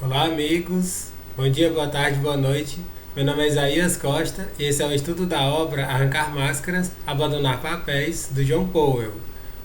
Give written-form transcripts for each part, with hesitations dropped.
Olá, amigos. Bom dia, boa tarde, boa noite. Meu nome é Isaías Costa e esse é o estudo da obra Arrancar Máscaras, Abandonar Papéis, do John Powell.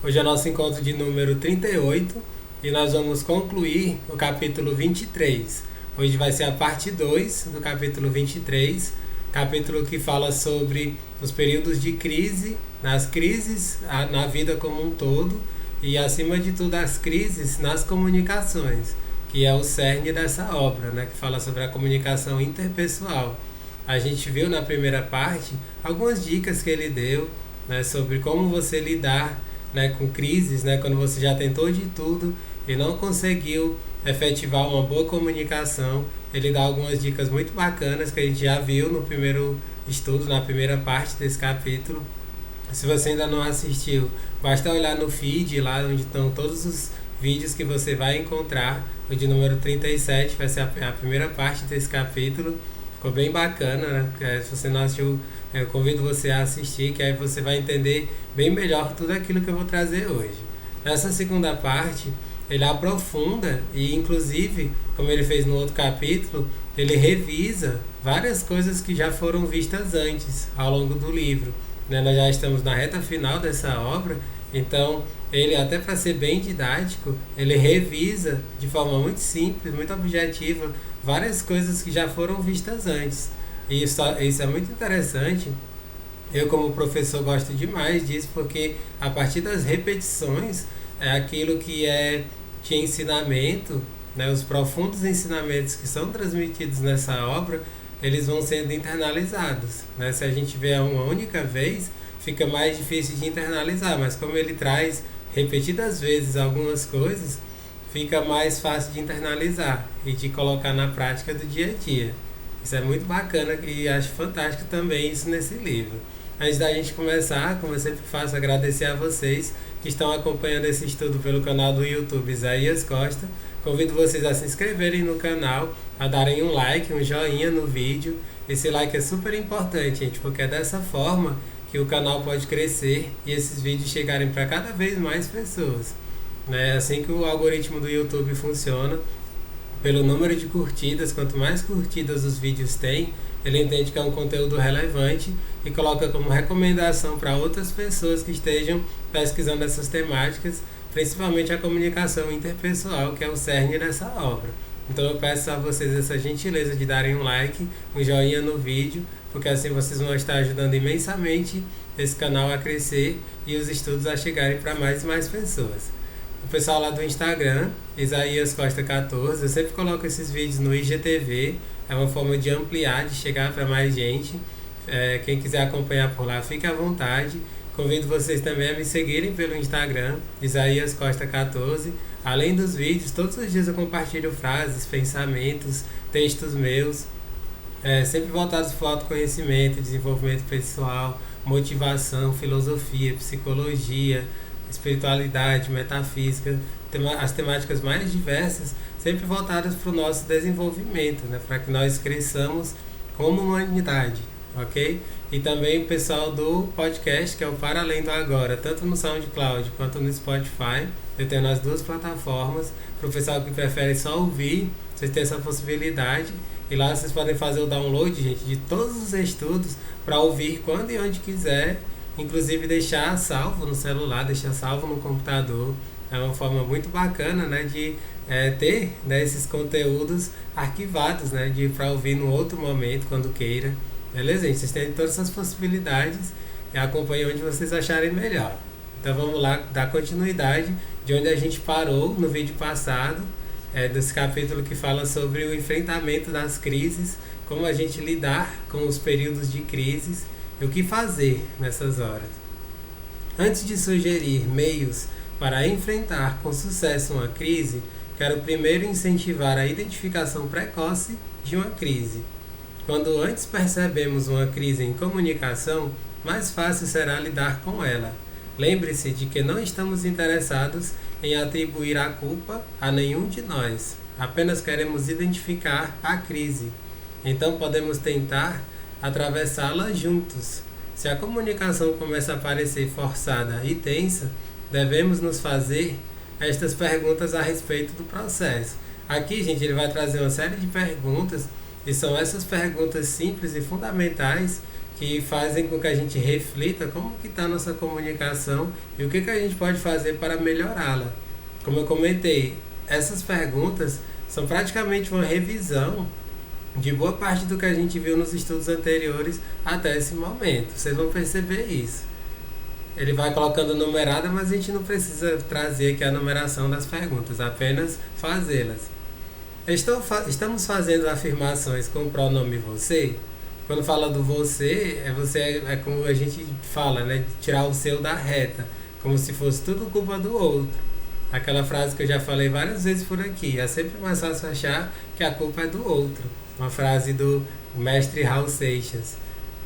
Hoje é o nosso encontro de número 38 e nós vamos concluir o capítulo 23. Hoje vai ser a parte 2 do capítulo 23, capítulo que fala sobre os períodos de crise, nas crises na vida como um todo e, acima de tudo, as crises nas comunicações, que é o cerne dessa obra, né, que fala sobre a comunicação interpessoal. A gente viu na primeira parte algumas dicas que ele deu, né, sobre como você lidar, né, com crises, né, quando você já tentou de tudo e não conseguiu efetivar uma boa comunicação. Ele dá algumas dicas muito bacanas que a gente já viu no primeiro estudo, na primeira parte desse capítulo. Se você ainda não assistiu, basta olhar no feed, lá onde estão todos os vídeos que você vai encontrar. O de número 37 vai ser a primeira parte desse capítulo. Ficou bem bacana, né? Se você não assistiu, eu convido você a assistir, que aí você vai entender bem melhor tudo aquilo que eu vou trazer hoje. Nessa segunda parte, ele aprofunda e, inclusive, como ele fez no outro capítulo, ele revisa várias coisas que já foram vistas antes, ao longo do livro, né? Nós já estamos na reta final dessa obra, então ele, até para ser bem didático, ele revisa de forma muito simples, muito objetiva, várias coisas que já foram vistas antes. E isso é muito interessante. Eu, como professor, gosto demais disso, porque a partir das repetições, é aquilo que é de ensinamento, né, os profundos ensinamentos que são transmitidos nessa obra, eles vão sendo internalizados, né? Se a gente vê uma única vez, fica mais difícil de internalizar, mas como ele traz repetidas vezes algumas coisas, fica mais fácil de internalizar e de colocar na prática do dia a dia. Isso é muito bacana e acho fantástico também isso nesse livro. Antes da gente começar, como eu sempre faço, agradecer a vocês que estão acompanhando esse estudo pelo canal do YouTube Isaías Costa. Convido vocês a se inscreverem no canal, a darem um like, um joinha no vídeo. Esse like é super importante, gente, porque é dessa forma que o canal pode crescer e esses vídeos chegarem para cada vez mais pessoas. É assim que o algoritmo do YouTube funciona, pelo número de curtidas. Quanto mais curtidas os vídeos têm, ele entende que é um conteúdo relevante e coloca como recomendação para outras pessoas que estejam pesquisando essas temáticas, principalmente a comunicação interpessoal, que é o cerne dessa obra. Então eu peço a vocês essa gentileza de darem um like, um joinha no vídeo, porque assim vocês vão estar ajudando imensamente esse canal a crescer e os estudos a chegarem para mais e mais pessoas. O pessoal lá do Instagram, Isaías Costa 14, eu sempre coloco esses vídeos no IGTV, é uma forma de ampliar, de chegar para mais gente. Quem quiser acompanhar por lá, fique à vontade. Convido vocês também a me seguirem pelo Instagram, Isaías Costa 14. Além dos vídeos, todos os dias eu compartilho frases, pensamentos, textos meus, sempre voltados para o autoconhecimento, desenvolvimento pessoal, motivação, filosofia, psicologia, espiritualidade, metafísica, as temáticas mais diversas, sempre voltadas para o nosso desenvolvimento, né, para que nós cresçamos como humanidade, ok? E também o pessoal do podcast, que é o Para Além do Agora, tanto no SoundCloud quanto no Spotify. Eu tenho nas duas plataformas. Para o pessoal que prefere só ouvir, vocês têm essa possibilidade. E lá vocês podem fazer o download, gente, de todos os estudos para ouvir quando e onde quiser, inclusive deixar salvo no celular, deixar salvo no computador. É uma forma muito bacana, né, de ter, né, esses conteúdos arquivados, né, para ouvir no outro momento, quando queira. Beleza, gente? Vocês têm todas essas possibilidades e acompanhem onde vocês acharem melhor. Então vamos lá dar continuidade de onde a gente parou no vídeo passado, desse capítulo que fala sobre o enfrentamento das crises, como a gente lidar com os períodos de crises e o que fazer nessas horas. Antes de sugerir meios para enfrentar com sucesso uma crise, quero primeiro incentivar a identificação precoce de uma crise. Quando antes percebemos uma crise em comunicação, mais fácil será lidar com ela. Lembre-se de que não estamos interessados em atribuir a culpa a nenhum de nós. Apenas queremos identificar a crise. Então podemos tentar atravessá-la juntos. Se a comunicação começa a parecer forçada e tensa, devemos nos fazer estas perguntas a respeito do processo. Aqui, gente, ele vai trazer uma série de perguntas, e são essas perguntas simples e fundamentais que fazem com que a gente reflita como que está a nossa comunicação e o que a gente pode fazer para melhorá-la. Como eu comentei, essas perguntas são praticamente uma revisão de boa parte do que a gente viu nos estudos anteriores até esse momento. Vocês vão perceber isso. Ele vai colocando numerada, mas a gente não precisa trazer aqui a numeração das perguntas, apenas fazê-las. Estamos fazendo afirmações com o pronome você. Quando fala do você, é como a gente fala, né? Tirar o seu da reta, como se fosse tudo culpa do outro. Aquela frase que eu já falei várias vezes por aqui. É sempre mais fácil achar que a culpa é do outro. Uma frase do mestre Raul Seixas.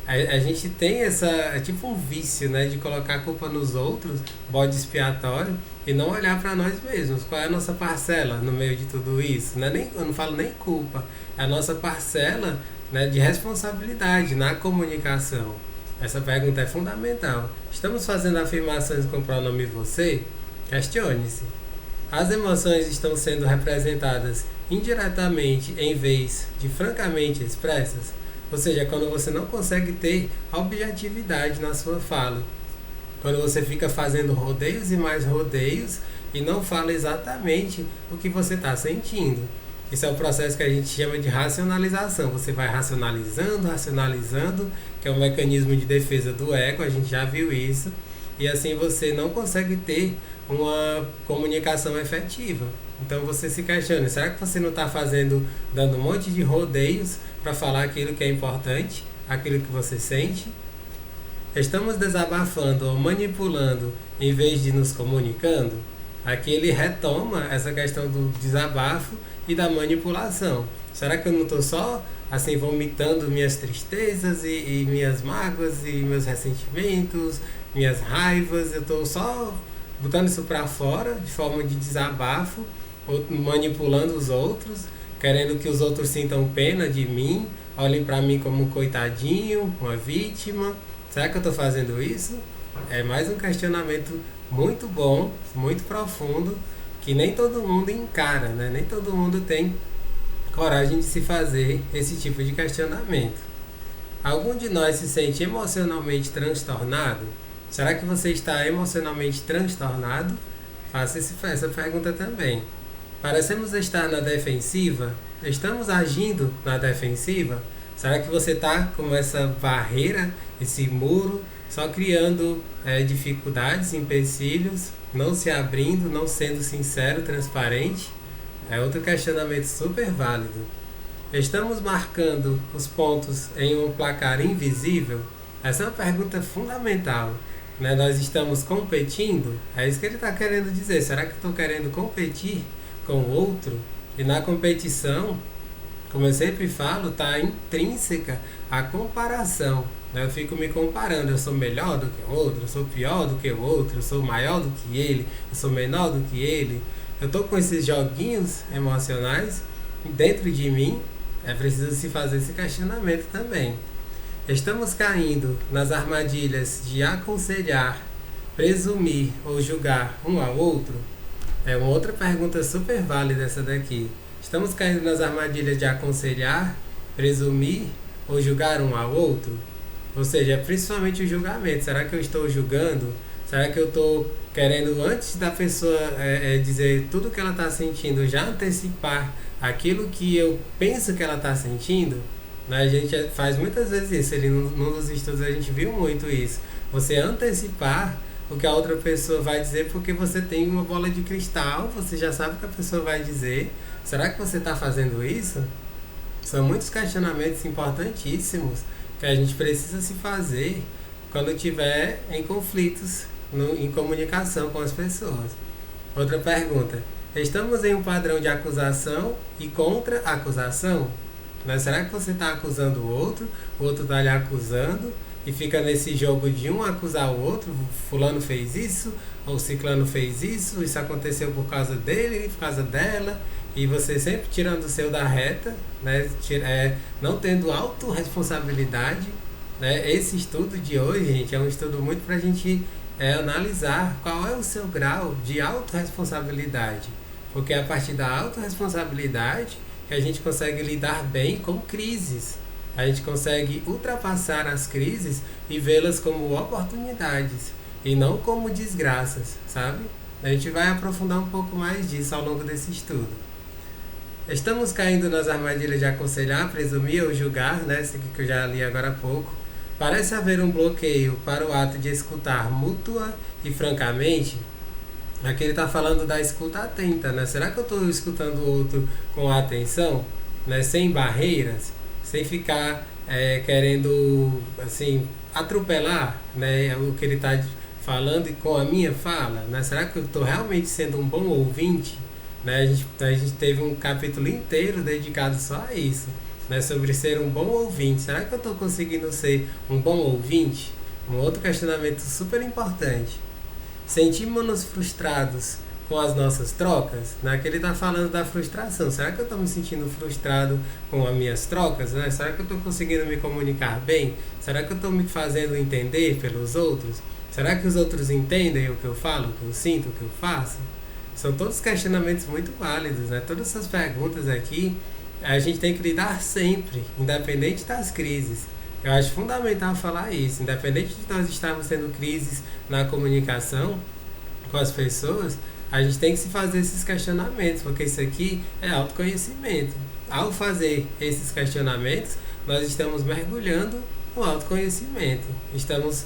A gente tem é tipo um vício, né, de colocar a culpa nos outros, bode expiatório, e não olhar para nós mesmos. Qual é a nossa parcela no meio de tudo isso? Eu não falo nem culpa, é a nossa parcela, né, de responsabilidade na comunicação. Essa pergunta é fundamental. Estamos fazendo afirmações com o pronome você? Questione-se. As emoções estão sendo representadas indiretamente em vez de francamente expressas? Ou seja, quando você não consegue ter objetividade na sua fala. Quando você fica fazendo rodeios e mais rodeios e não fala exatamente o que você está sentindo. Esse é o processo que a gente chama de racionalização. Você vai racionalizando, que é um mecanismo de defesa do ego, a gente já viu isso. E assim você não consegue ter uma comunicação efetiva. Então você se questiona, será que você não está dando um monte de rodeios para falar aquilo que é importante, aquilo que você sente? Estamos desabafando ou manipulando em vez de nos comunicando? Aqui ele retoma essa questão do desabafo e da manipulação. Será que eu não estou só assim vomitando minhas tristezas e minhas mágoas e meus ressentimentos, minhas raivas? Eu estou só botando isso para fora de forma de desabafo, ou manipulando os outros, querendo que os outros sintam pena de mim, olhem para mim como um coitadinho, uma vítima. Será que eu estou fazendo isso? É mais um questionamento muito bom, muito profundo, que nem todo mundo encara, né? Nem todo mundo tem coragem de se fazer esse tipo de questionamento. Algum de nós se sente emocionalmente transtornado? Será que você está emocionalmente transtornado? Faça essa pergunta também. Parecemos estar na defensiva? Estamos agindo na defensiva? Será que você está com essa barreira, esse muro, só criando dificuldades, empecilhos, não se abrindo, não sendo sincero, transparente? É outro questionamento super válido. Estamos marcando os pontos em um placar invisível? Essa é uma pergunta fundamental. Né? Nós estamos competindo? É isso que ele está querendo dizer. Será que eu estou querendo competir com o outro? E na competição, como eu sempre falo, está intrínseca a comparação. Né? Eu fico me comparando. Eu sou melhor do que o outro, eu sou pior do que o outro, eu sou maior do que ele, eu sou menor do que ele. Eu estou com esses joguinhos emocionais dentro de mim. É preciso se fazer esse questionamento também. Estamos caindo nas armadilhas de aconselhar, presumir ou julgar um ao outro? É uma outra pergunta super válida essa daqui. Estamos caindo nas armadilhas de aconselhar, presumir ou julgar um ao outro? Ou seja, principalmente o julgamento. Será que eu estou julgando? Será que eu estou querendo, antes da pessoa dizer tudo o que ela está sentindo, já antecipar aquilo que eu penso que ela está sentindo? A gente faz muitas vezes isso. Num dos estudos a gente viu muito isso. Você antecipar o que a outra pessoa vai dizer porque você tem uma bola de cristal, você já sabe o que a pessoa vai dizer. Será que você está fazendo isso? São muitos questionamentos importantíssimos que a gente precisa se fazer quando estiver em conflitos, em comunicação com as pessoas. Outra pergunta. Estamos em um padrão de acusação e contra-acusação? Mas será que você está acusando o outro está lhe acusando, e fica nesse jogo de um acusar o outro? Fulano fez isso, ou ciclano fez isso aconteceu por causa dele, por causa dela, e você sempre tirando o seu da reta, né? Não tendo autorresponsabilidade. Né? Esse estudo de hoje, gente, é um estudo muito para a gente analisar qual é o seu grau de autorresponsabilidade. Porque é a partir da autorresponsabilidade que a gente consegue lidar bem com crises. A gente consegue ultrapassar as crises e vê-las como oportunidades e não como desgraças, sabe? A gente vai aprofundar um pouco mais disso ao longo desse estudo. Estamos caindo nas armadilhas de aconselhar, presumir ou julgar, né? Isso aqui que eu já li agora há pouco. Parece haver um bloqueio para o ato de escutar mútua e francamente. Aqui ele está falando da escuta atenta, né? Será que eu estou escutando o outro com atenção, né? Sem barreiras, sem ficar querendo, assim, atropelar, né? O que ele está falando com a minha fala, né? Será que eu estou realmente sendo um bom ouvinte? Né? A gente teve um capítulo inteiro dedicado só a isso, né? Sobre ser um bom ouvinte. Será que eu estou conseguindo ser um bom ouvinte? Um outro questionamento super importante. Sentimos-nos frustrados com as nossas trocas? Né? Que ele está falando da frustração. Será que eu estou me sentindo frustrado com as minhas trocas? Né? Será que eu estou conseguindo me comunicar bem? Será que eu estou me fazendo entender pelos outros? Será que os outros entendem o que eu falo, o que eu sinto, o que eu faço? São todos questionamentos muito válidos, né? Todas essas perguntas aqui a gente tem que lidar sempre, independente das crises. Eu acho fundamental falar isso, independente de nós estarmos tendo crises na comunicação com as pessoas, a gente tem que se fazer esses questionamentos, porque isso aqui é autoconhecimento. Ao fazer esses questionamentos, nós estamos mergulhando no autoconhecimento. Estamos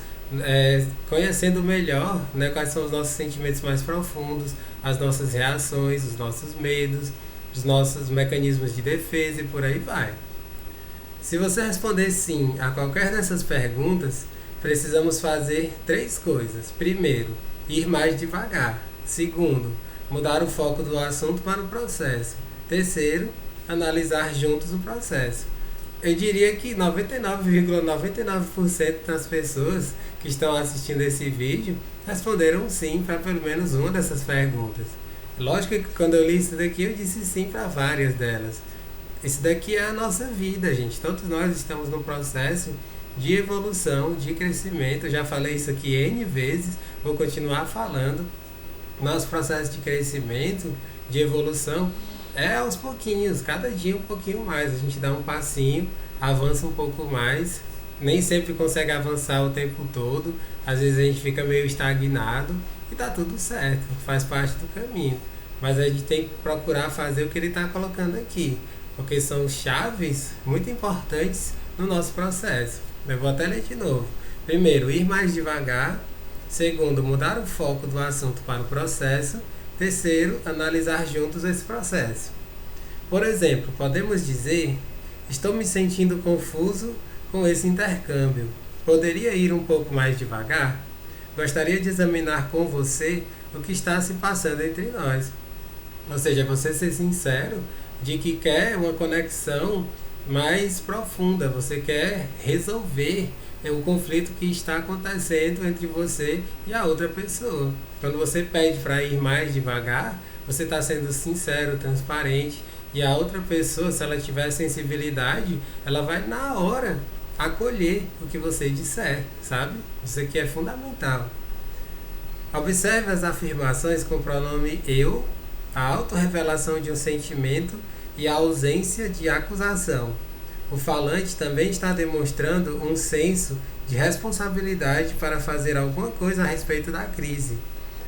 conhecendo melhor, né, quais são os nossos sentimentos mais profundos, as nossas reações, os nossos medos, os nossos mecanismos de defesa e por aí vai. Se você responder sim a qualquer dessas perguntas, precisamos fazer 3 coisas. Primeiro, ir mais devagar. Segundo, mudar o foco do assunto para o processo. Terceiro, analisar juntos o processo. Eu diria que 99,99% das pessoas que estão assistindo esse vídeo responderam sim para pelo menos uma dessas perguntas. Lógico que quando eu li isso daqui eu disse sim para várias delas. Isso daqui é a nossa vida, gente. Todos nós estamos num processo de evolução, de crescimento. Eu já falei isso aqui N vezes, vou continuar falando. Nosso processo de crescimento, de evolução, é aos pouquinhos, cada dia um pouquinho mais. A gente dá um passinho, avança um pouco mais. Nem sempre consegue avançar o tempo todo. Às vezes a gente fica meio estagnado e tá tudo certo, faz parte do caminho. Mas a gente tem que procurar fazer o que ele está colocando aqui, porque são chaves muito importantes no nosso processo. Eu vou até ler de novo. Primeiro, ir mais devagar. Segundo, mudar o foco do assunto para o processo. Terceiro, analisar juntos esse processo. Por exemplo, podemos dizer: estou me sentindo confuso com esse intercâmbio. Poderia ir um pouco mais devagar? Gostaria de examinar com você o que está se passando entre nós. Ou seja, você ser sincero de que quer uma conexão mais profunda, você quer resolver o conflito que está acontecendo entre você e a outra pessoa. Quando você pede para ir mais devagar, você está sendo sincero, transparente, e a outra pessoa, se ela tiver sensibilidade, ela vai na hora acolher o que você disser, sabe? Isso aqui é fundamental. Observe as afirmações com o pronome eu, a autorrevelação de um sentimento e a ausência de acusação. O falante também está demonstrando um senso de responsabilidade para fazer alguma coisa a respeito da crise.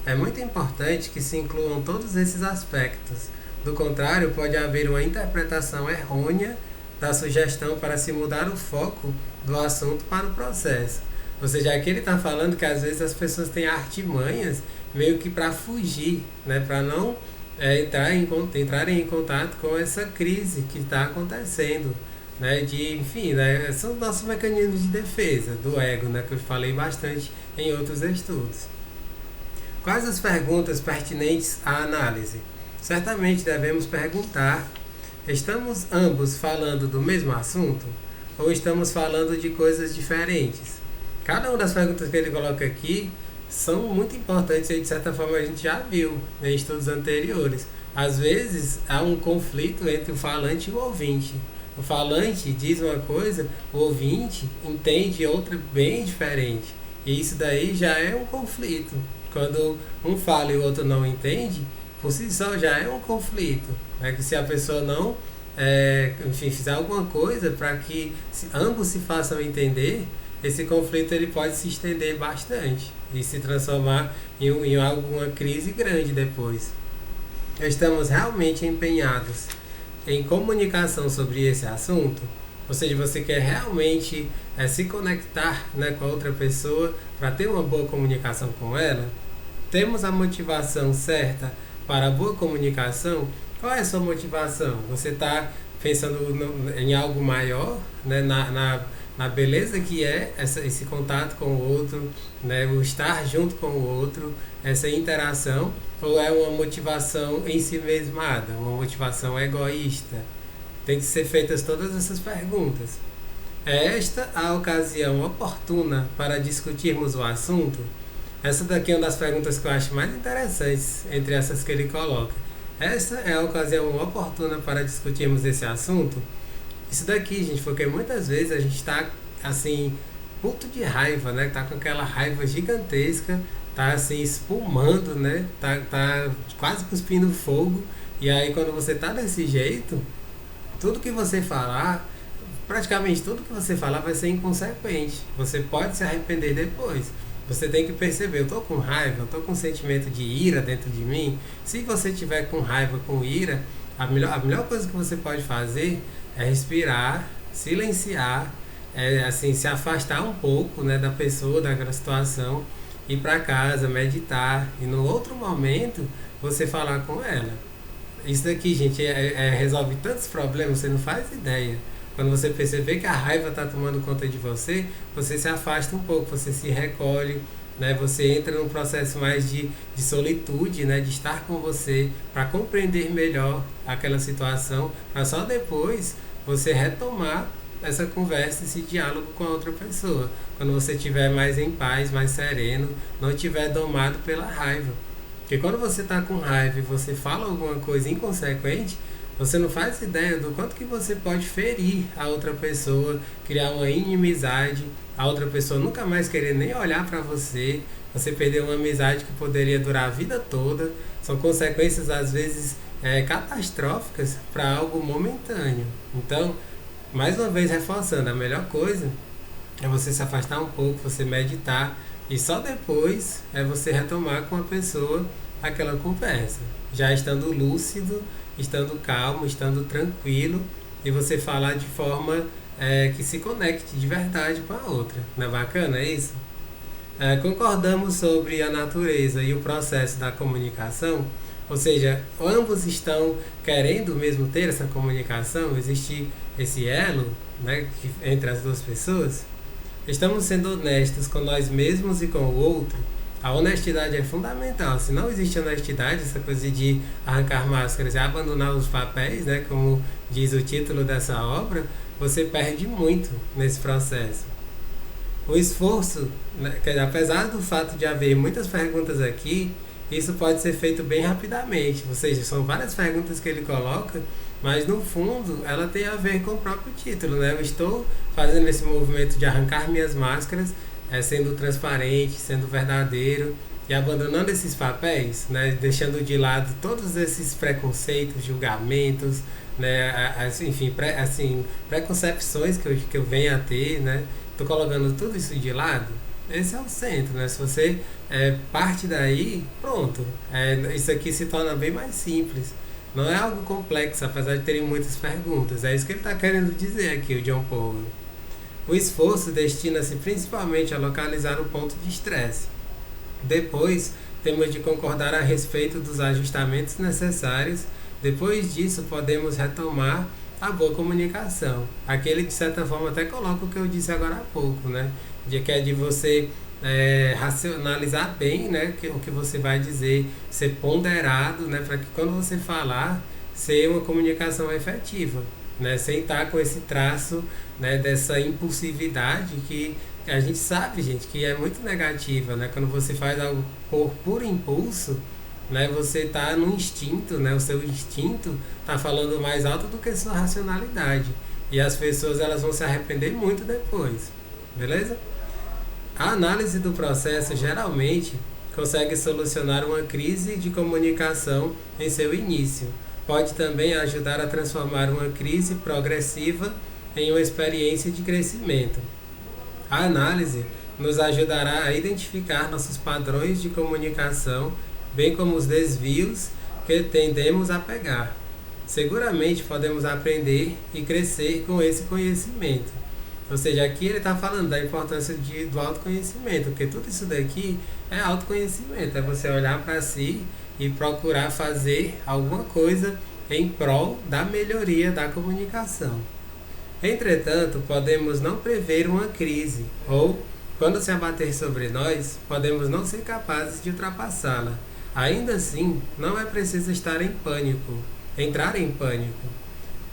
É muito importante que se incluam todos esses aspectos. Do contrário, pode haver uma interpretação errônea da sugestão para se mudar o foco do assunto para o processo. Ou seja, aqui ele está falando que às vezes as pessoas têm artimanhas meio que para fugir, né? Para não entrarem em contato com essa crise que está acontecendo. Né? Enfim, né? São os nossos mecanismos de defesa do ego, né? Que eu falei bastante em outros estudos. Quais as perguntas pertinentes à análise? Certamente devemos perguntar: estamos ambos falando do mesmo assunto? Ou estamos falando de coisas diferentes? Cada uma das perguntas que ele coloca aqui são muito importantes e de certa forma a gente já viu em estudos anteriores. Às vezes há um conflito entre o falante e o ouvinte. O falante diz uma coisa, o ouvinte entende outra bem diferente. E isso daí já é um conflito. Quando um fala e o outro não entende, por si só já é um conflito, né? Que se a pessoa não, enfim, fizer alguma coisa para que ambos se façam entender, esse conflito ele pode se estender bastante e se transformar em alguma crise grande depois. Estamos realmente empenhados em comunicação sobre esse assunto? Ou seja, você quer realmente se conectar, né, com a outra pessoa para ter uma boa comunicação com ela? Temos a motivação certa para a boa comunicação? Qual é a sua motivação? Você está pensando em algo maior, né, na beleza que é esse contato com o outro, né, o estar junto com o outro, essa interação, ou é uma motivação em si mesmada, uma motivação egoísta? Tem que ser feitas todas essas perguntas. É esta a ocasião oportuna para discutirmos o assunto? Essa daqui é uma das perguntas que eu acho mais interessantes entre essas que ele coloca. Essa é a ocasião oportuna para discutirmos esse assunto? Isso daqui, gente, porque muitas vezes a gente está assim, puto de raiva, né? Tá com aquela raiva gigantesca, tá assim, espumando, né? Tá quase cuspindo fogo. E aí quando você tá desse jeito, tudo que você falar, praticamente tudo que você falar vai ser inconsequente. Você pode se arrepender depois. Você tem que perceber, eu tô com raiva, eu tô com um sentimento de ira dentro de mim. Se você tiver com raiva, com ira, a melhor coisa que você pode fazer é respirar, silenciar, assim, se afastar um pouco, né, da pessoa, daquela situação, ir para casa, meditar e no outro momento você falar com ela. Isso daqui, gente, resolve tantos problemas, você não faz ideia. Quando você perceber que a raiva está tomando conta de você, você se afasta um pouco, você se recolhe, né? Você entra num processo mais de solitude, né? De estar com você, para compreender melhor aquela situação, para só depois você retomar essa conversa, esse diálogo com a outra pessoa. Quando você estiver mais em paz, mais sereno, não estiver domado pela raiva. Porque quando você está com raiva e você fala alguma coisa inconsequente, você não faz ideia do quanto que você pode ferir a outra pessoa, criar uma inimizade, a outra pessoa nunca mais querer nem olhar para você, você perder uma amizade que poderia durar a vida toda. São consequências às vezes catastróficas para algo momentâneo. Então, mais uma vez reforçando, a melhor coisa é você se afastar um pouco, você meditar e só depois é você retomar com a pessoa aquela conversa, já estando lúcido, estando calmo, estando tranquilo, e você falar de forma que se conecte de verdade com a outra. Não é bacana isso? Concordamos sobre a natureza e o processo da comunicação, ou seja, ambos estão querendo mesmo ter essa comunicação, existe esse elo, né, entre as duas pessoas. Estamos sendo honestos com nós mesmos e com o outro. A honestidade é fundamental. Se não existe honestidade, essa coisa de arrancar máscaras e abandonar os papéis, né, como diz o título dessa obra, você perde muito nesse processo. O esforço, né, apesar do fato de haver muitas perguntas aqui, isso pode ser feito bem rapidamente. Ou seja, são várias perguntas que ele coloca, mas no fundo ela tem a ver com o próprio título, né? Eu estou fazendo esse movimento de arrancar minhas máscaras, sendo transparente, sendo verdadeiro e abandonando esses papéis, né? Deixando de lado todos esses preconceitos, julgamentos, né? Enfim, preconcepções que eu venho a ter, né? Estou colocando tudo isso de lado. Esse é o centro, né? Se você parte daí, pronto. Isso aqui se torna bem mais simples. Não é algo complexo, apesar de terem muitas perguntas. É isso que ele está querendo dizer aqui, o John Paul. O esforço destina-se principalmente a localizar o ponto de estresse. Depois, temos de concordar a respeito dos ajustamentos necessários. Depois disso, podemos retomar a boa comunicação. Aqui ele, de certa forma, até coloca o que eu disse agora há pouco, né? Que é de você racionalizar bem, né, o que você vai dizer, ser ponderado, né, para que quando você falar, ser uma comunicação efetiva, né, sem estar com esse traço, né, dessa impulsividade que a gente sabe, gente, que é muito negativa, né, quando você faz algo por puro impulso, né, você está no instinto, né, o seu instinto está falando mais alto do que a sua racionalidade, e as pessoas elas vão se arrepender muito depois, beleza? A análise do processo geralmente consegue solucionar uma crise de comunicação em seu início. Pode também ajudar a transformar uma crise progressiva em uma experiência de crescimento. A análise nos ajudará a identificar nossos padrões de comunicação, bem como os desvios que tendemos a pegar. Seguramente podemos aprender e crescer com esse conhecimento. Ou seja, aqui ele está falando da importância do autoconhecimento, porque tudo isso daqui é autoconhecimento, é você olhar para si e procurar fazer alguma coisa em prol da melhoria da comunicação. Entretanto, podemos não prever uma crise, ou, quando se abater sobre nós, podemos não ser capazes de ultrapassá-la. Ainda assim, não é preciso entrar em pânico.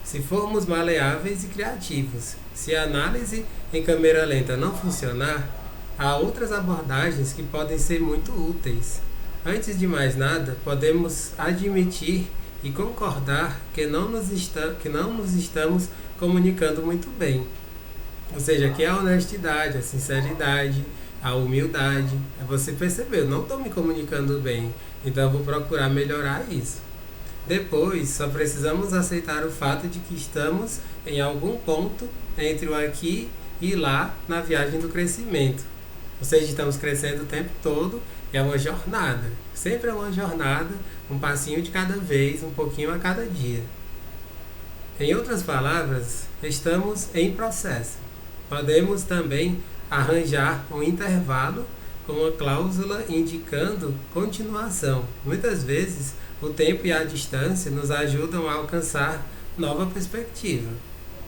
Se formos maleáveis e criativos, se a análise em câmera lenta não funcionar, há outras abordagens que podem ser muito úteis. Antes de mais nada, podemos admitir e concordar que não nos estamos comunicando muito bem. Ou seja, aqui é a honestidade, a sinceridade, a humildade. É você perceber, eu não estou me comunicando bem, então eu vou procurar melhorar isso. Depois, só precisamos aceitar o fato de que estamos em algum ponto entre o aqui e lá na viagem do crescimento. Ou seja, estamos crescendo o tempo todo e é uma jornada. Sempre é uma jornada, um passinho de cada vez, um pouquinho a cada dia. Em outras palavras, estamos em processo. Podemos também arranjar um intervalo com uma cláusula indicando continuação. Muitas vezes, o tempo e a distância nos ajudam a alcançar nova perspectiva.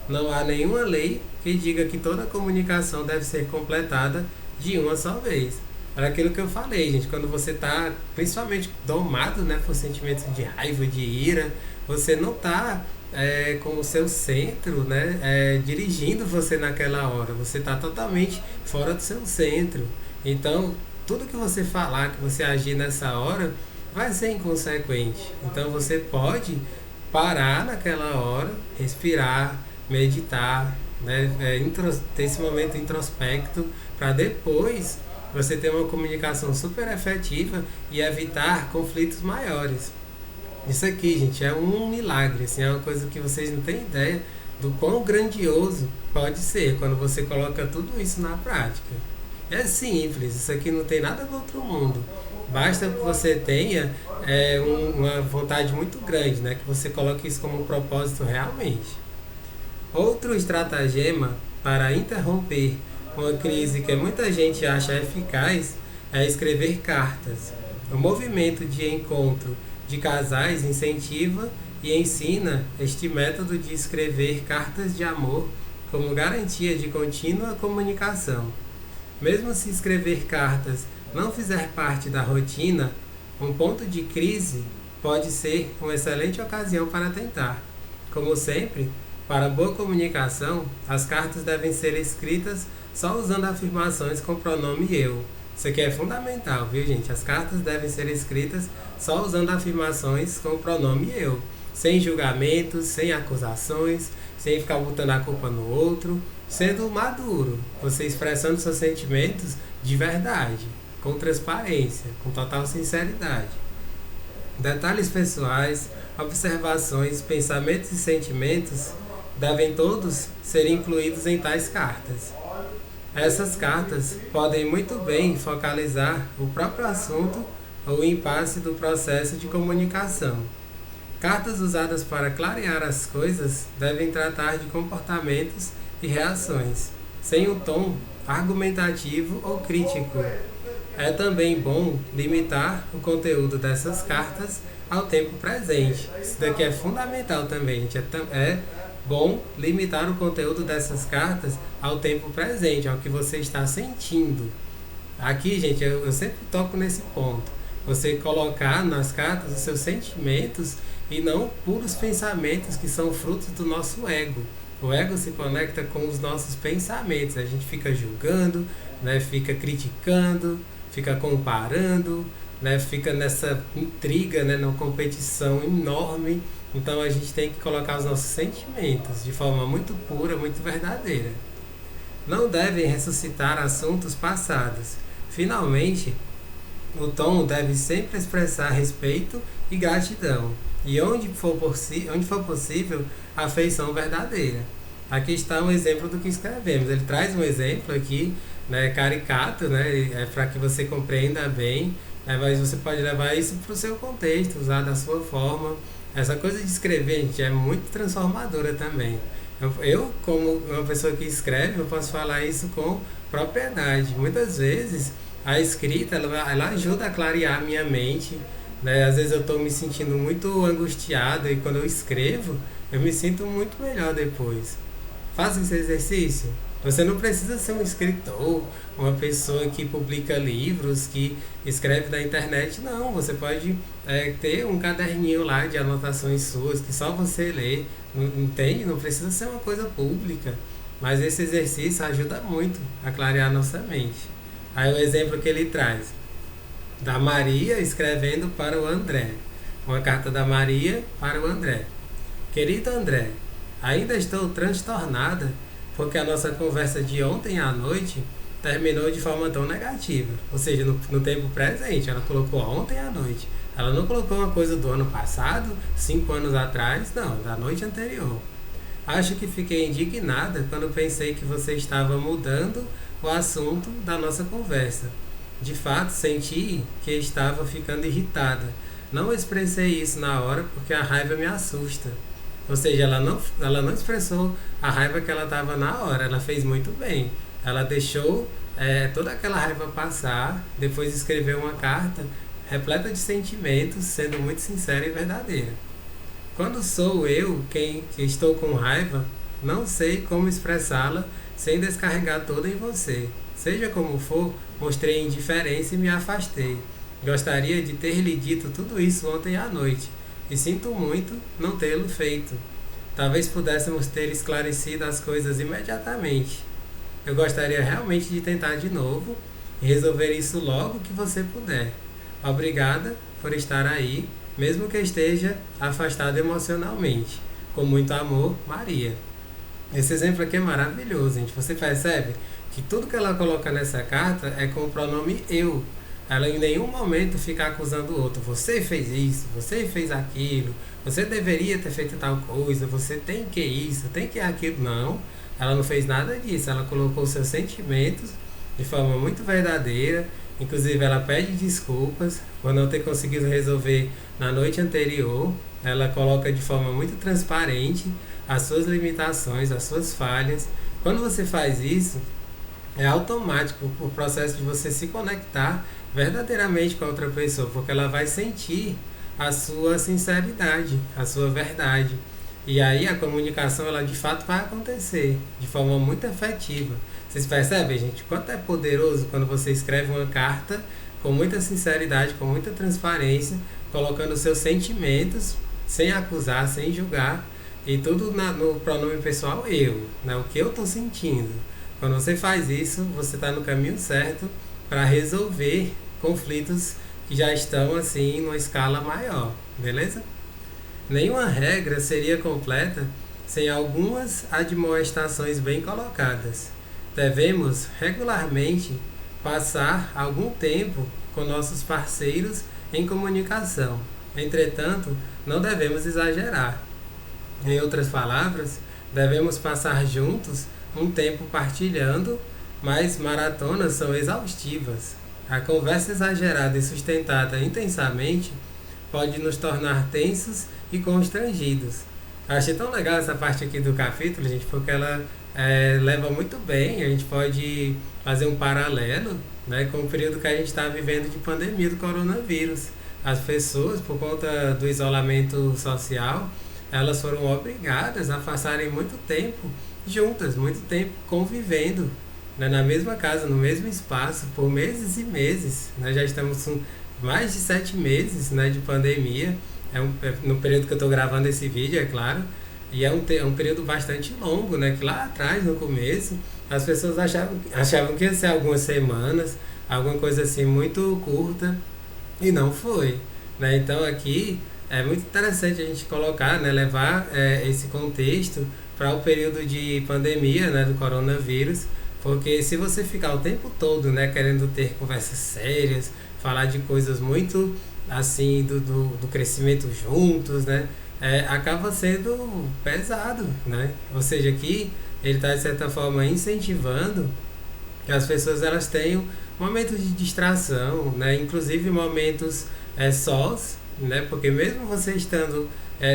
Não há nenhuma lei que diga que toda comunicação deve ser completada de uma só vez. Era aquilo que eu falei, gente, quando você está principalmente domado, né, por sentimentos de raiva, de ira, você não está com o seu centro, né, dirigindo você naquela hora, você está totalmente fora do seu centro. Então, tudo que você falar, que você agir nessa hora, vai ser inconsequente. Então, você pode parar naquela hora, respirar, meditar, né, ter esse momento introspecto, para depois você ter uma comunicação super efetiva e evitar conflitos maiores. Isso aqui, gente, é um milagre, assim, é uma coisa que vocês não têm ideia do quão grandioso pode ser quando você coloca tudo isso na prática. É simples, isso aqui não tem nada do outro mundo. Basta que você tenha uma vontade muito grande, né? Que você coloque isso como um propósito realmente. Outro estratagema para interromper uma crise que muita gente acha eficaz é escrever cartas. O movimento de encontro de casais incentiva e ensina este método de escrever cartas de amor como garantia de contínua comunicação. Mesmo se escrever cartas não fizer parte da rotina, um ponto de crise pode ser uma excelente ocasião para tentar. Como sempre, para boa comunicação, as cartas devem ser escritas só usando afirmações com o pronome eu. Isso aqui é fundamental, viu, gente? As cartas devem ser escritas só usando afirmações com o pronome eu. Sem julgamentos, sem acusações, sem ficar botando a culpa no outro. Sendo maduro, você expressando seus sentimentos de verdade, com transparência, com total sinceridade. Detalhes pessoais, observações, pensamentos e sentimentos devem todos ser incluídos em tais cartas. Essas cartas podem muito bem focalizar o próprio assunto ou o impasse do processo de comunicação. Cartas usadas para clarear as coisas devem tratar de comportamentos e reações, sem um tom argumentativo ou crítico. É também bom limitar o conteúdo dessas cartas ao tempo presente. Isso daqui é fundamental também, gente. É bom limitar o conteúdo dessas cartas ao tempo presente, ao que você está sentindo. Aqui, gente, eu sempre toco nesse ponto. Você colocar nas cartas os seus sentimentos e não puros pensamentos que são frutos do nosso ego. O ego se conecta com os nossos pensamentos. A gente fica julgando, né, fica criticando, fica comparando, né, fica nessa intriga, né, numa competição enorme. Então a gente tem que colocar os nossos sentimentos de forma muito pura, muito verdadeira. Não devem ressuscitar assuntos passados. Finalmente, O tom deve sempre expressar respeito e gratidão, e onde for possível, afeição verdadeira. Aqui está um exemplo do que escrevemos. Ele traz um exemplo aqui, né, caricato, né, para que você compreenda bem, né, mas você pode levar isso para o seu contexto, usar da sua forma. Essa coisa de escrever, gente, é muito transformadora também. Como uma pessoa que escreve, eu posso falar isso com propriedade. Muitas vezes, a escrita, ela ajuda a clarear a minha mente, né? Às vezes eu estou me sentindo muito angustiado e quando eu escrevo, eu me sinto muito melhor depois. Faça esse exercício. Você não precisa ser um escritor, uma pessoa que publica livros, que escreve na internet. Não, você pode ter um caderninho lá de anotações suas que só você lê. Entende? Não precisa ser uma coisa pública. Mas esse exercício ajuda muito a clarear a nossa mente. Aí o exemplo que ele traz, da Maria escrevendo para o André. Uma carta da Maria para o André. Querido André, ainda estou transtornada porque a nossa conversa de ontem à noite terminou de forma tão negativa. Ou seja, no tempo presente, ela colocou ontem à noite. Ela não colocou uma coisa do ano passado, 5 anos atrás, não, da noite anterior. Acho que fiquei indignada quando pensei que você estava mudando o assunto da nossa conversa. De fato, senti que estava ficando irritada. Não expressei isso na hora porque a raiva me assusta. Ou seja, ela não expressou a raiva que ela estava na hora. Ela fez muito bem. Ela deixou toda aquela raiva passar, depois escreveu uma carta repleta de sentimentos, sendo muito sincera e verdadeira. Quando sou eu quem estou com raiva, não sei como expressá-la sem descarregar toda em você. Seja como for, mostrei indiferença e me afastei. Gostaria de ter lhe dito tudo isso ontem à noite, e sinto muito não tê-lo feito. Talvez pudéssemos ter esclarecido as coisas imediatamente. Eu gostaria realmente de tentar de novo e resolver isso logo que você puder. Obrigada por estar aí, mesmo que esteja afastado emocionalmente. Com muito amor, Maria. Esse exemplo aqui é maravilhoso, gente. Você percebe que tudo que ela coloca nessa carta é com o pronome eu. Ela em nenhum momento fica acusando o outro. Você fez isso, você fez aquilo, você deveria ter feito tal coisa, você tem que isso, tem que aquilo. Não, ela não fez nada disso. Ela colocou seus sentimentos de forma muito verdadeira. Inclusive, ela pede desculpas por não ter conseguido resolver na noite anterior. Ela coloca de forma muito transparente as suas limitações, as suas falhas. Quando você faz isso, é automático o processo de você se conectar verdadeiramente com a outra pessoa, porque ela vai sentir a sua sinceridade, a sua verdade. E aí a comunicação, ela de fato vai acontecer de forma muito efetiva. Vocês percebem, gente, quanto é poderoso quando você escreve uma carta com muita sinceridade, com muita transparência, colocando seus sentimentos, sem acusar, sem julgar, e tudo no pronome pessoal eu, né? O que eu estou sentindo. Quando você faz isso, você está no caminho certo para resolver conflitos que já estão assim numa escala maior, beleza? Nenhuma regra seria completa sem algumas admoestações bem colocadas. Devemos regularmente passar algum tempo com nossos parceiros em comunicação. Entretanto, não devemos exagerar. Em outras palavras, devemos passar juntos um tempo partilhando, mas maratonas são exaustivas. A conversa exagerada e sustentada intensamente pode nos tornar tensos e constrangidos. Eu achei tão legal essa parte aqui do capítulo, gente, porque ela leva muito bem. A gente pode fazer um paralelo, né, com o período que a gente está vivendo de pandemia do coronavírus. As pessoas, por conta do isolamento social, elas foram obrigadas a passarem muito tempo juntas, muito tempo convivendo, né, na mesma casa, no mesmo espaço, por meses e meses. Nós já estamos com mais de 7 meses, né, de pandemia. No período que eu estou gravando esse vídeo, é claro. E é um período bastante longo, né, que lá atrás, no começo, as pessoas achavam que ia ser algumas semanas, alguma coisa assim muito curta, e não foi, né? Então aqui é muito interessante a gente colocar, né, levar esse contexto para o período de pandemia, né, do coronavírus, Porque se você ficar o tempo todo, né, querendo ter conversas sérias, falar de coisas muito assim do crescimento juntos, né, acaba sendo pesado, né? Ou seja, aqui ele está de certa forma incentivando que as pessoas elas tenham momentos de distração, né? Inclusive momentos sós, né? Porque mesmo você estando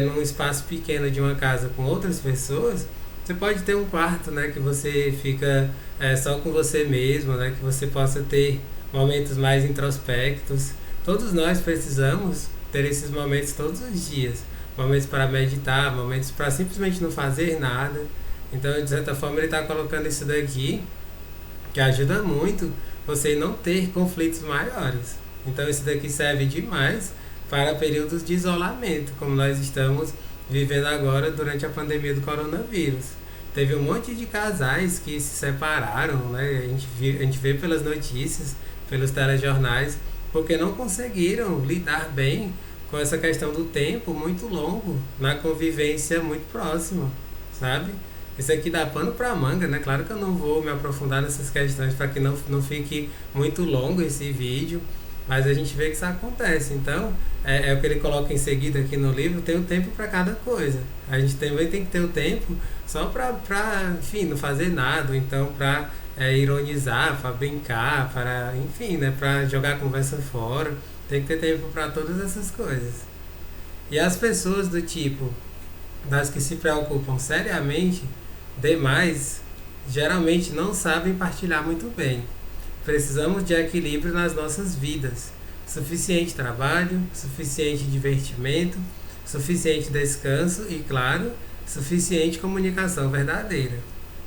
num espaço pequeno de uma casa com outras pessoas, você pode ter um quarto, né? Que você fica só com você mesmo, né? Que você possa ter momentos mais introspectos. Todos nós precisamos ter esses momentos todos os dias. Momentos para meditar, momentos para simplesmente não fazer nada. Então, de certa forma, ele está colocando isso daqui que ajuda muito você não ter conflitos maiores. Então isso daqui serve demais para períodos de isolamento, como nós estamos vivendo agora durante a pandemia do coronavírus. Teve um monte de casais que se separaram, né? A gente vê pelas notícias, pelos telejornais, porque não conseguiram lidar bem com essa questão do tempo muito longo na convivência muito próxima, sabe? Isso aqui dá pano para manga, né? Claro que eu não vou me aprofundar nessas questões para que não fique muito longo esse vídeo, mas a gente vê que isso acontece. Então, é o que ele coloca em seguida aqui no livro, tem o tempo para cada coisa. A gente também tem que ter o tempo só para enfim, não fazer nada, ou então para ironizar, para brincar, para, enfim, né? Para jogar a conversa fora. Tem que ter tempo para todas essas coisas. E as pessoas do tipo, das que se preocupam seriamente demais, geralmente não sabem partilhar muito bem. Precisamos de equilíbrio nas nossas vidas. Suficiente trabalho, suficiente divertimento, suficiente descanso e, claro, suficiente comunicação verdadeira.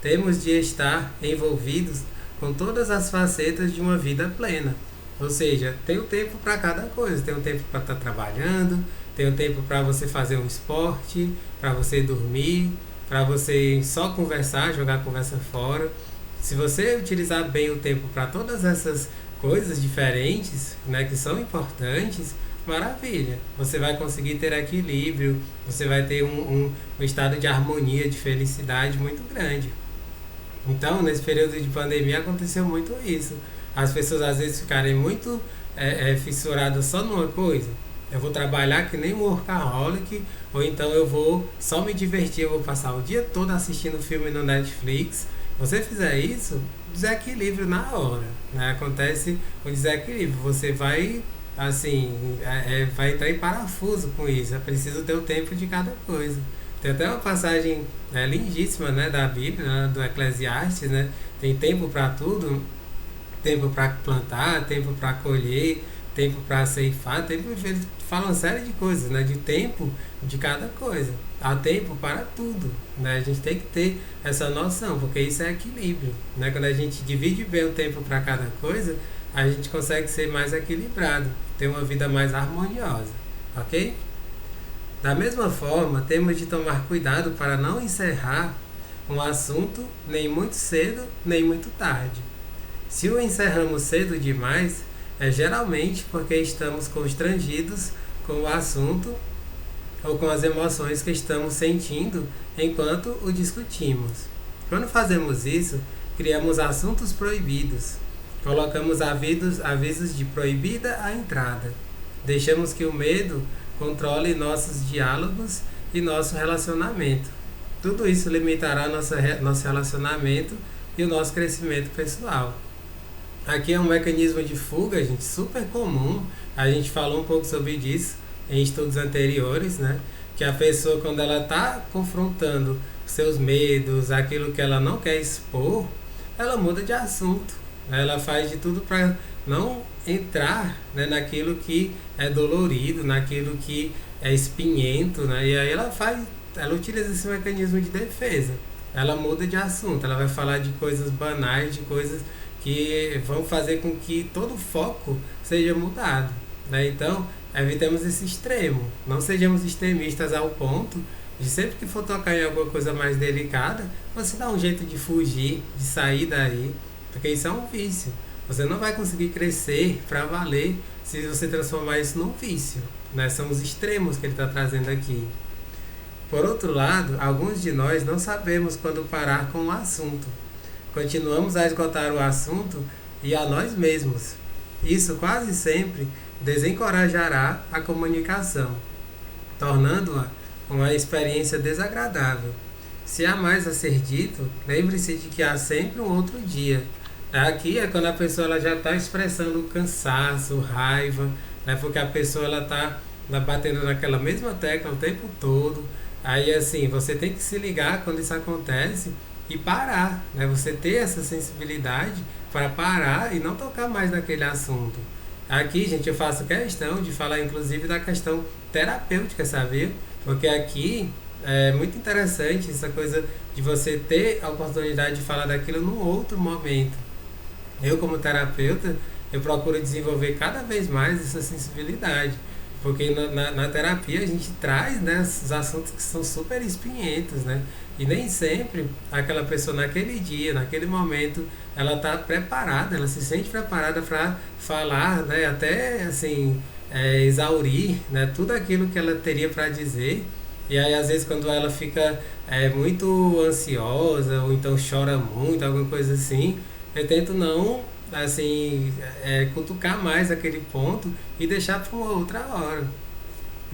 Temos de estar envolvidos com todas as facetas de uma vida plena. Ou seja, tem o tempo para cada coisa. Tem o tempo para estar trabalhando, tem o tempo para você fazer um esporte, para você dormir, para você só conversar, jogar a conversa fora. Se você utilizar bem o tempo para todas essas coisas diferentes, né, que são importantes, maravilha. Você vai conseguir ter equilíbrio, você vai ter um estado de harmonia, de felicidade muito grande. Então, nesse período de pandemia aconteceu muito isso. As pessoas às vezes ficarem muito fissuradas só numa coisa. Eu vou trabalhar que nem um workaholic, ou então eu vou só me divertir, eu vou passar o dia todo assistindo filme no Netflix. Se você fizer isso, desequilíbrio na hora, né? Acontece o desequilíbrio, você vai assim, vai entrar em parafuso com isso, é preciso ter o tempo de cada coisa. Tem até uma passagem lindíssima, né, da Bíblia, né, do Eclesiastes, né? Tem tempo para tudo, tempo para plantar, tempo para colher, tempo para ceifar, tempo, eles falam uma série de coisas, né? De tempo de cada coisa. Há tempo para tudo, né? A gente tem que ter essa noção, porque isso é equilíbrio, né? Quando a gente divide bem o tempo para cada coisa, a gente consegue ser mais equilibrado, ter uma vida mais harmoniosa, ok? Da mesma forma, temos de tomar cuidado para não encerrar um assunto nem muito cedo, nem muito tarde. Se o encerramos cedo demais, é geralmente porque estamos constrangidos com o assunto ou com as emoções que estamos sentindo enquanto o discutimos. Quando fazemos isso, criamos assuntos proibidos, colocamos avisos de proibida a entrada, deixamos que o medo controle nossos diálogos e nosso relacionamento. Tudo isso limitará nosso relacionamento e o nosso crescimento pessoal. Aqui é um mecanismo de fuga, gente, super comum. A gente falou um pouco sobre isso em estudos anteriores, né? Que a pessoa, quando ela está confrontando seus medos, aquilo que ela não quer expor, ela muda de assunto. Ela faz de tudo para não entrar, né, naquilo que é dolorido, naquilo que é espinhento, né? E aí ela utiliza esse mecanismo de defesa. Ela muda de assunto, ela vai falar de coisas banais, de coisas que vão fazer com que todo o foco seja mudado, né? Então, evitemos esse extremo. Não sejamos extremistas ao ponto de sempre que for tocar em alguma coisa mais delicada, você dá um jeito de fugir, de sair daí, porque isso é um vício. Você não vai conseguir crescer para valer se você transformar isso num vício, né? São os extremos que ele está trazendo aqui. Por outro lado, alguns de nós não sabemos quando parar com o assunto. continuamos a esgotar o assunto e a nós mesmos. Isso quase sempre desencorajará a comunicação, tornando-a uma experiência desagradável. Se há mais a ser dito, lembre-se de que há sempre um outro dia. Aqui é quando a pessoa ela já está expressando cansaço, raiva, né, porque a pessoa ela está batendo naquela mesma tecla o tempo todo. Aí assim, você tem que se ligar quando isso acontece e parar, né? Você ter essa sensibilidade para parar e não tocar mais naquele assunto. Aqui, gente, eu faço questão de falar inclusive da questão terapêutica, sabia? Porque aqui é muito interessante essa coisa de você ter a oportunidade de falar daquilo num outro momento. Eu, como terapeuta, eu procuro desenvolver cada vez mais essa sensibilidade. Porque na terapia a gente traz, né, os assuntos que são super espinhentos, né? E nem sempre aquela pessoa naquele dia, naquele momento, ela está preparada, ela se sente preparada para falar, né? Até assim, exaurir, né, tudo aquilo que ela teria para dizer. E aí às vezes quando ela fica muito ansiosa ou então chora muito, alguma coisa assim, eu tento não assim cutucar mais aquele ponto e deixar para uma outra hora.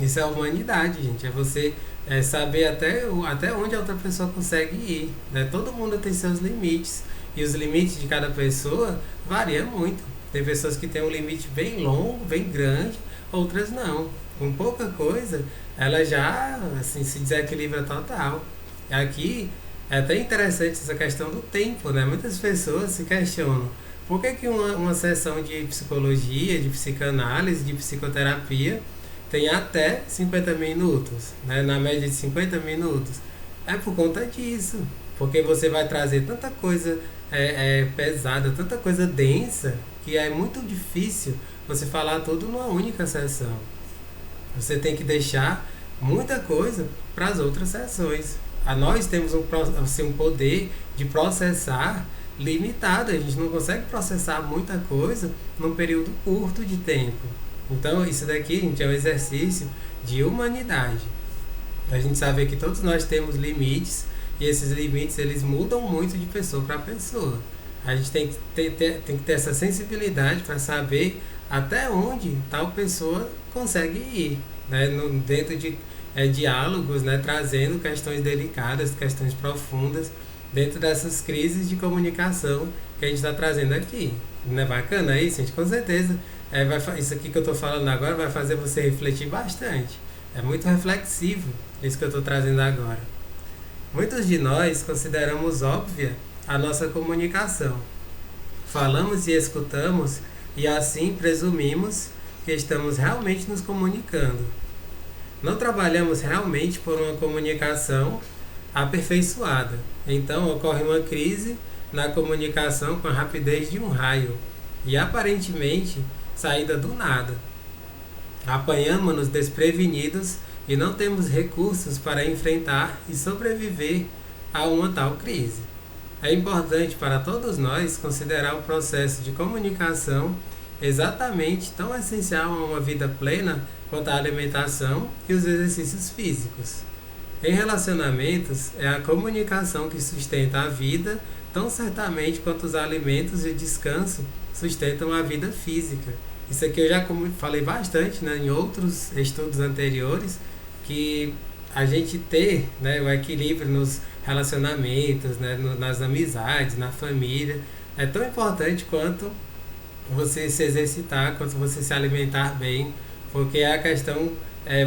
Isso é a humanidade, gente. É você saber até onde a outra pessoa consegue ir. Né? Todo mundo tem seus limites. E os limites de cada pessoa variam muito. Tem pessoas que têm um limite bem longo, bem grande, outras não. Com pouca coisa, ela já assim, se desequilibra total. Aqui é até interessante essa questão do tempo, né? Muitas pessoas se questionam por que uma sessão de psicologia, de psicanálise, de psicoterapia tem até 50 minutos, né? Na média de 50 minutos. É por conta disso, porque você vai trazer tanta coisa pesada, tanta coisa densa, que é muito difícil você falar tudo numa única sessão. Você tem que deixar muita coisa para as outras sessões. Nós temos um poder de processar limitado, a gente não consegue processar muita coisa num período curto de tempo. Então isso daqui, gente, é um exercício de humanidade. A gente sabe que todos nós temos limites e esses limites eles mudam muito de pessoa para pessoa. A gente tem que ter essa sensibilidade para saber até onde tal pessoa consegue ir, né? Dentro de diálogos, né? Trazendo questões delicadas, questões profundas, dentro dessas crises de comunicação que a gente está trazendo aqui. Não é bacana isso, gente? Com certeza, isso aqui que eu estou falando agora vai fazer você refletir bastante. É muito reflexivo isso que eu estou trazendo agora. Muitos de nós consideramos óbvia a nossa comunicação. Falamos e escutamos e assim presumimos que estamos realmente nos comunicando. Não trabalhamos realmente por uma comunicação aperfeiçoada. Então ocorre uma crise na comunicação com a rapidez de um raio e aparentemente saída do nada. Apanhamos-nos desprevenidos e não temos recursos para enfrentar e sobreviver a uma tal crise. É importante para todos nós considerar o processo de comunicação exatamente tão essencial a uma vida plena quanto a alimentação e os exercícios físicos. Em relacionamentos, é a comunicação que sustenta a vida tão certamente quanto os alimentos e o descanso sustentam a vida física. Isso aqui eu já falei bastante, né, em outros estudos anteriores, que a gente ter, né, o equilíbrio nos relacionamentos, né, nas amizades, na família, é tão importante quanto você se exercitar, quanto você se alimentar bem, porque é a questão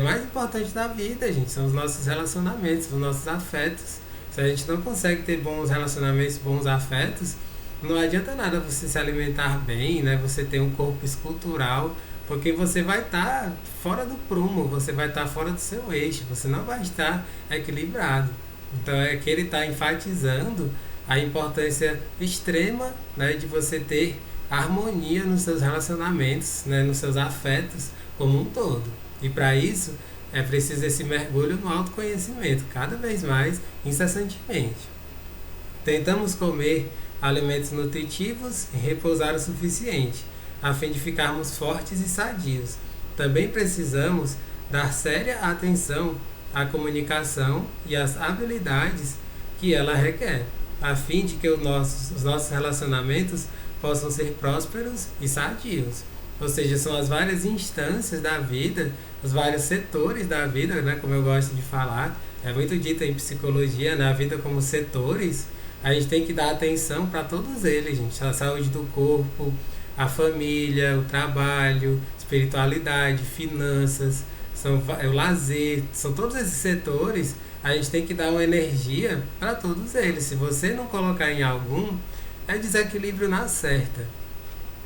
mais importante da vida, gente, são os nossos relacionamentos, os nossos afetos. Se a gente não consegue ter bons relacionamentos, bons afetos, não adianta nada você se alimentar bem, né? Você ter um corpo escultural, porque você vai estar fora do prumo, você vai estar fora do seu eixo, você não vai estar equilibrado. Então é que ele está enfatizando a importância extrema, né, de você ter harmonia nos seus relacionamentos, né, nos seus afetos como um todo. E para isso é preciso esse mergulho no autoconhecimento, cada vez mais, incessantemente. Tentamos comer alimentos nutritivos e repousar o suficiente, a fim de ficarmos fortes e sadios. Também precisamos dar séria atenção à comunicação e às habilidades que ela requer. a fim de que os nossos relacionamentos possam ser prósperos e sadios. Ou seja, são as várias instâncias da vida, os vários setores da vida, né, como eu gosto de falar. É muito dito em psicologia, né, a vida como setores. A gente tem que dar atenção para todos eles, gente. A saúde do corpo, a família, o trabalho, espiritualidade, finanças, o lazer, são todos esses setores. A gente tem que dar uma energia para todos eles. Se você não colocar em algum, é desequilíbrio na certa.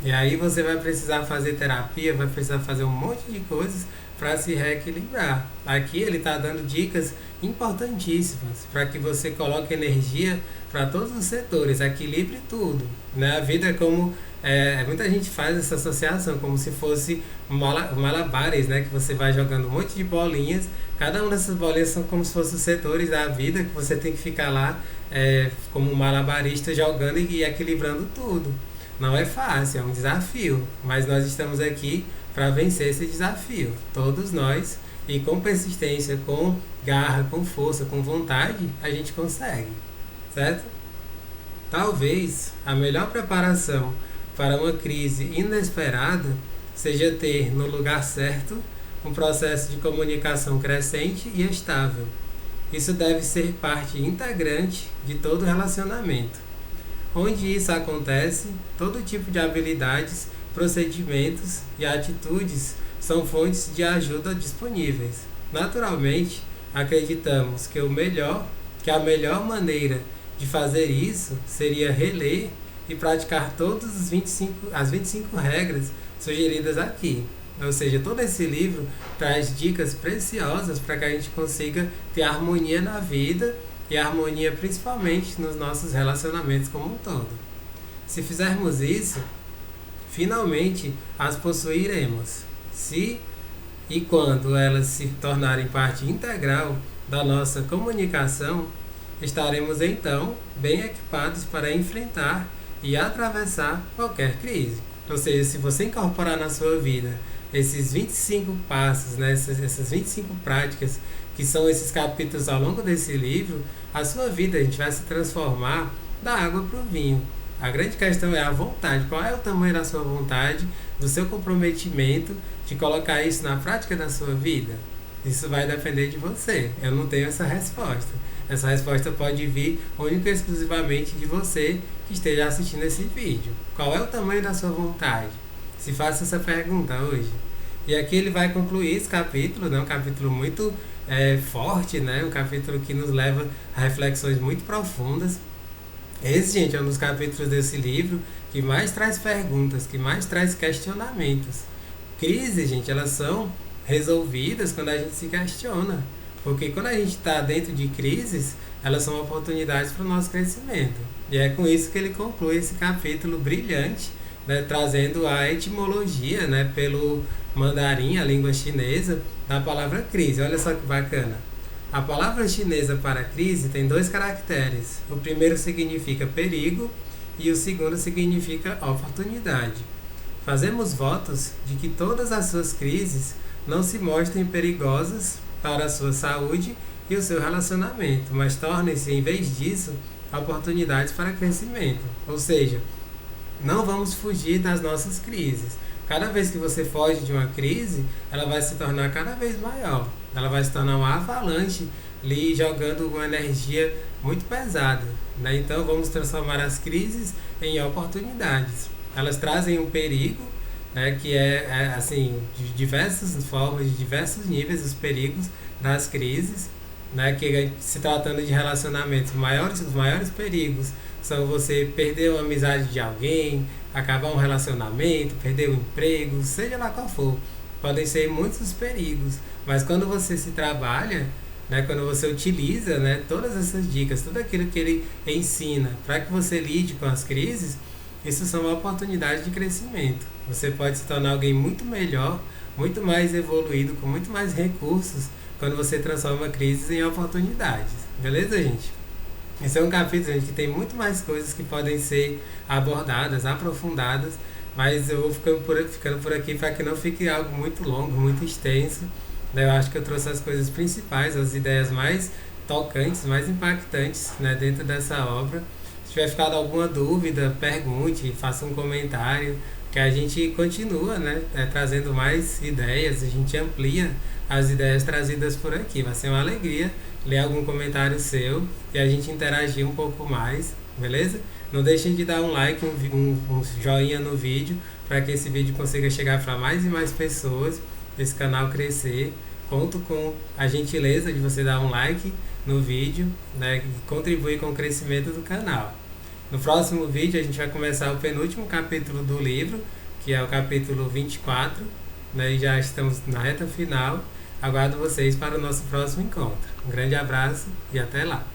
E aí você vai precisar fazer terapia, vai precisar fazer um monte de coisas para se reequilibrar. Aqui ele está dando dicas importantíssimas para que você coloque energia para todos os setores, equilibre tudo. Né? A vida é como... muita gente faz essa associação como se fosse malabares, né? Que você vai jogando um monte de bolinhas. Cada uma dessas bolinhas são como se fossem os setores da vida que você tem que ficar lá como um malabarista jogando e equilibrando tudo. Não é fácil, é um desafio, mas nós estamos aqui para vencer esse desafio, todos nós, e com persistência, com garra, com força, com vontade, a gente consegue, certo? Talvez a melhor preparação para uma crise inesperada seja ter no lugar certo um processo de comunicação crescente e estável. Isso deve ser parte integrante de todo relacionamento. Onde isso acontece, todo tipo de habilidades, procedimentos e atitudes são fontes de ajuda disponíveis. Naturalmente, acreditamos que a melhor maneira de fazer isso seria reler e praticar todas as 25 regras sugeridas aqui. Ou seja, todo esse livro traz dicas preciosas para que a gente consiga ter harmonia na vida e harmonia principalmente nos nossos relacionamentos como um todo. Se fizermos isso, finalmente as possuiremos. Se e quando elas se tornarem parte integral da nossa comunicação, estaremos então bem equipados para enfrentar e atravessar qualquer crise. Ou seja, se você incorporar na sua vida esses 25 passos, né, essas 25 práticas, que são esses capítulos ao longo desse livro, a sua vida, a gente vai se transformar da água para o vinho. A grande questão é a vontade. Qual é o tamanho da sua vontade, do seu comprometimento de colocar isso na prática da sua vida? Isso vai depender de você. Eu não tenho essa resposta. Essa resposta pode vir única e exclusivamente de você que esteja assistindo esse vídeo. Qual é o tamanho da sua vontade? Se faça essa pergunta hoje. E aqui ele vai concluir esse capítulo, né? Um capítulo muito forte, né? Um capítulo que nos leva a reflexões muito profundas. Esse, gente, é um dos capítulos desse livro que mais traz perguntas, que mais traz questionamentos. Crises, gente, elas são resolvidas quando a gente se questiona. Porque quando a gente está dentro de crises, elas são oportunidades para o nosso crescimento. E é com isso que ele conclui esse capítulo brilhante, né, trazendo a etimologia, né, pelo mandarim, a língua chinesa, da palavra crise. Olha só que bacana. A palavra chinesa para crise tem 2 caracteres. O primeiro significa perigo e o segundo significa oportunidade. Fazemos votos de que todas as suas crises não se mostrem perigosas para a sua saúde e o seu relacionamento, mas tornem-se, em vez disso, oportunidades para crescimento. Ou seja, não vamos fugir das nossas crises. Cada vez que você foge de uma crise, ela vai se tornar cada vez maior. Ela vai se tornar uma avalanche, ali jogando uma energia muito pesada. Né? Então vamos transformar as crises em oportunidades. Elas trazem um perigo, né, que é assim, de diversas formas, de diversos níveis, os perigos das crises. Né, que se tratando de relacionamentos, os maiores perigos são você perder uma amizade de alguém, acabar um relacionamento, perder um emprego, seja lá qual for. Podem ser muitos perigos, mas quando você se trabalha, né, quando você utiliza, né, todas essas dicas, tudo aquilo que ele ensina para que você lide com as crises, isso são oportunidades de crescimento. Você pode se tornar alguém muito melhor, muito mais evoluído, com muito mais recursos, quando você transforma crises em oportunidades. Beleza, gente? Esse é um capítulo, gente, que tem muito mais coisas que podem ser abordadas, aprofundadas, mas eu vou ficando por aqui para que não fique algo muito longo, muito extenso. Eu acho que eu trouxe as coisas principais, as ideias mais tocantes, mais impactantes, né, dentro dessa obra. tiver ficado alguma dúvida, pergunte, faça um comentário, que a gente continua, né, trazendo mais ideias, a gente amplia as ideias trazidas por aqui. Vai ser uma alegria ler algum comentário seu e a gente interagir um pouco mais, beleza? Não deixem de dar um like, um joinha no vídeo, para que esse vídeo consiga chegar para mais e mais pessoas, esse canal crescer. Conto com a gentileza de você dar um like no vídeo, né, e contribuir com o crescimento do canal. No próximo vídeo a gente vai começar o penúltimo capítulo do livro, que é o capítulo 24, né, e já estamos na reta final. Aguardo vocês para o nosso próximo encontro. Um grande abraço e até lá!